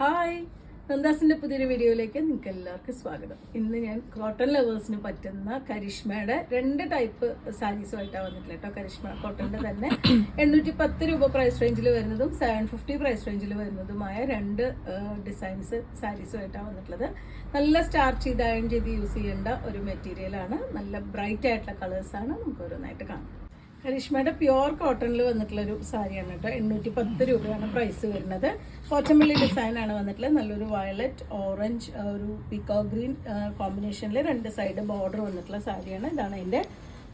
Hi, നന്ദാസിൻ്റെ പുതിയൊരു വീഡിയോയിലേക്ക് നിങ്ങൾക്ക് എല്ലാവർക്കും സ്വാഗതം. ഇന്ന് ഞാൻ കോട്ടൺ ലവേഴ്സിന് പറ്റുന്ന കരിഷ്മയുടെ 2 ടൈപ്പ് സാരീസുമായിട്ടാണ് വന്നിട്ടുള്ളത് കേട്ടോ. കരിഷ്മ കോട്ടണിൻ്റെ തന്നെ 810 രൂപ പ്രൈസ് റേഞ്ചിൽ വരുന്നതും 750 പ്രൈസ് റേഞ്ചിൽ വരുന്നതുമായ 2 ഡിസൈൻസ് സാരീസുമായിട്ടാണ് വന്നിട്ടുള്ളത്. നല്ല സ്റ്റാർച്ച് ചെയ്ത് അയൺ ചെയ്ത് യൂസ് ചെയ്യേണ്ട ഒരു മെറ്റീരിയലാണ്. നല്ല ബ്രൈറ്റ് ആയിട്ടുള്ള കളേഴ്സാണ്. നമുക്ക് ഓരോന്നായിട്ട് കാണാം. കരിഷ്മയുടെ പ്യുവർ കോട്ടണിൽ വന്നിട്ടുള്ളൊരു സാരിയാണ് കേട്ടോ. 810 രൂപയാണ് പ്രൈസ് വരുന്നത്. പോച്ചമ്പള്ളി ഡിസൈനാണ് വന്നിട്ടുള്ളത്. നല്ലൊരു വയലറ്റ് ഓറഞ്ച് ഒരു പീക്കോ ഗ്രീൻ കോമ്പിനേഷനിൽ 2 സൈഡ് ബോർഡർ വന്നിട്ടുള്ള സാരിയാണ്. ഇതാണ് അതിൻ്റെ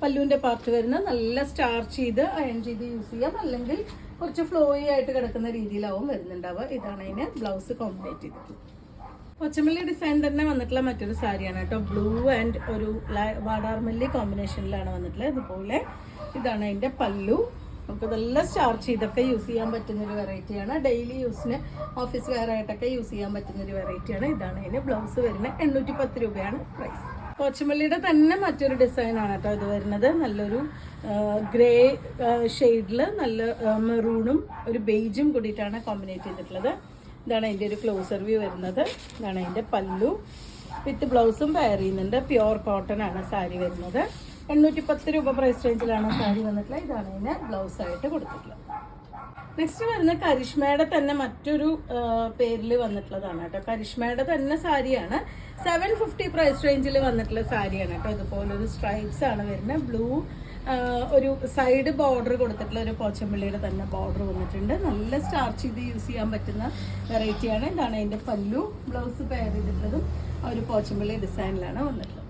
പല്ലുവിൻ്റെ പാർട്ട് വരുന്നത്. നല്ല സ്റ്റാർച്ച് ചെയ്ത് അയൺ ചെയ്ത് യൂസ് ചെയ്യാം, അല്ലെങ്കിൽ കുറച്ച് ഫ്ലോയി ആയിട്ട് കിടക്കുന്ന രീതിയിലാവും വരുന്നുണ്ടാവുക. ഇതാണ് അതിന് ബ്ലൗസ് കോമ്പിനേറ്റ് ചെയ്തിട്ടുള്ളത്. പോച്ചമ്പള്ളി ഡിസൈൻ തന്നെ വന്നിട്ടുള്ള മറ്റൊരു സാരിയാണ് കേട്ടോ. ബ്ലൂ ആൻഡ് ഒരു വാടാർമല്ലി കോമ്പിനേഷനിലാണ് വന്നിട്ടുള്ളത്. അതുപോലെ ഇതാണ് അതിൻ്റെ പല്ലു. നമുക്ക് നല്ല സ്റ്റാർച്ച് ചെയ്തൊക്കെ യൂസ് ചെയ്യാൻ പറ്റുന്നൊരു വെറൈറ്റിയാണ്. ഡെയിലി യൂസിന് ഓഫീസ് വെയർ ആയിട്ടൊക്കെ യൂസ് ചെയ്യാൻ പറ്റുന്നൊരു വെറൈറ്റിയാണ്. ഇതാണ് അതിന് ബ്ലൗസ് വരുന്നത്. 810 രൂപയാണ് പ്രൈസ്. പോച്ചമ്പള്ളിയുടെ തന്നെ മറ്റൊരു ഡിസൈനാണ് കേട്ടോ ഇത് വരുന്നത്. നല്ലൊരു ഗ്രേ ഷെയ്ഡിൽ നല്ല മെറൂണും ഒരു ബേജും കൂടിയിട്ടാണ് കോമ്പിനേറ്റ് ചെയ്തിട്ടുള്ളത്. ഇതാണ് അതിൻ്റെ ഒരു ക്ലോസർ വ്യൂ വരുന്നത്. ഇതാണ് അതിൻ്റെ പല്ലു വിത്ത് ബ്ലൗസും പെയർ ചെയ്യുന്നുണ്ട്. പ്യുവർ കോട്ടൺ ആണ് സാരി വരുന്നത്. 810 രൂപ പ്രൈസ് റേഞ്ചിലാണ് സാരി വന്നിട്ടുള്ളത്. ഇതാണ് അതിന് ബ്ലൗസായിട്ട് കൊടുത്തിട്ടുള്ളത്. നെക്സ്റ്റ് വരുന്ന കരിഷ്മയുടെ തന്നെ മറ്റൊരു പേരിൽ വന്നിട്ടുള്ളതാണ് കേട്ടോ. കരിഷ്മയുടെ തന്നെ സാരിയാണ്. 750 പ്രൈസ് റേഞ്ചിൽ വന്നിട്ടുള്ള സാരിയാണ് കേട്ടോ. ഇതുപോലൊരു സ്ട്രൈപ്സ് ആണ് വരുന്നത്. ബ്ലൂ ഒരു സൈഡ് ബോർഡർ കൊടുത്തിട്ടുള്ള ഒരു പോച്ചമ്പള്ളിയുടെ തന്നെ ബോർഡർ വന്നിട്ടുണ്ട്. നല്ല സ്റ്റാർച്ച് ചെയ്ത് യൂസ് ചെയ്യാൻ പറ്റുന്ന വെറൈറ്റിയാണ്. ഇതാണ് അതിൻ്റെ പല്ലു. ബ്ലൗസ് പെയർ ചെയ്തിട്ടുള്ളതും ഒരു പോച്ചമ്പള്ളി ഡിസൈനിലാണ് വന്നിട്ടുള്ളത്.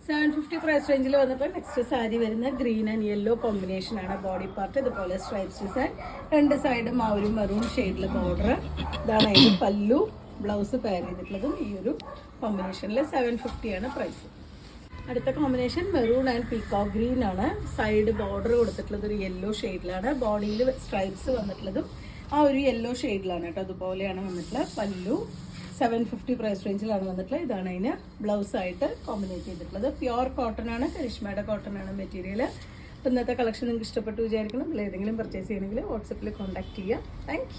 750 പ്രൈസ് റേഞ്ചിൽ വന്നപ്പോൾ നെക്സ്റ്റ് സാരി വരുന്ന ഗ്രീൻ ആൻഡ് യെല്ലോ കോമ്പിനേഷനാണ്. ബോഡി പാർട്ട് ഇതുപോലെ സ്ട്രൈപ്സ് ഡിസൈൻ, 2 സൈഡും ആ ഒരു മെറൂൺ ഷെയ്ഡിൽ ബോർഡർ. ഇതാണ് അതിൻ്റെ പല്ലു. ബ്ലൗസ് പെയർ ചെയ്തിട്ടുള്ളതും ഈ ഒരു കോമ്പിനേഷനിൽ 750 ആണ് പ്രൈസ്. അടുത്ത കോമ്പിനേഷൻ മെറൂൺ ആൻഡ് പീക്കോ ഗ്രീൻ ആണ്. സൈഡ് ബോർഡർ കൊടുത്തിട്ടുള്ളത് ഒരു യെല്ലോ ഷെയ്ഡിലാണ്. ബോഡിയിൽ സ്ട്രൈപ്സ് വന്നിട്ടുള്ളതും ആ ഒരു യെല്ലോ ഷെയ്ഡിലാണ് കേട്ടോ. അതുപോലെയാണ് വന്നിട്ടുള്ളത്. പല്ലു 750 പ്രൈസ് റേഞ്ചിലാണ് വന്നിട്ടുള്ളത്. ഇതാണ് അതിന് ബ്ലൗസായിട്ട് കോമ്പിനേറ്റ് ചെയ്തിട്ടുള്ളത്. പ്യുവർ കോട്ടൺ ആണ്. കരിഷ്മയുടെ കോട്ടൺ ആണ് മെറ്റീരിയൽ. അപ്പോൾ ഇന്നത്തെ കളക്ഷൻ നിങ്ങൾക്ക് ഇഷ്ടപ്പെട്ടു വിചാരിക്കണം. അതിൽ ഏതെങ്കിലും പർച്ചേസ് ചെയ്യണമെങ്കിൽ വാട്സപ്പിൽ കോൺടാക്ട് ചെയ്യുക. താങ്ക്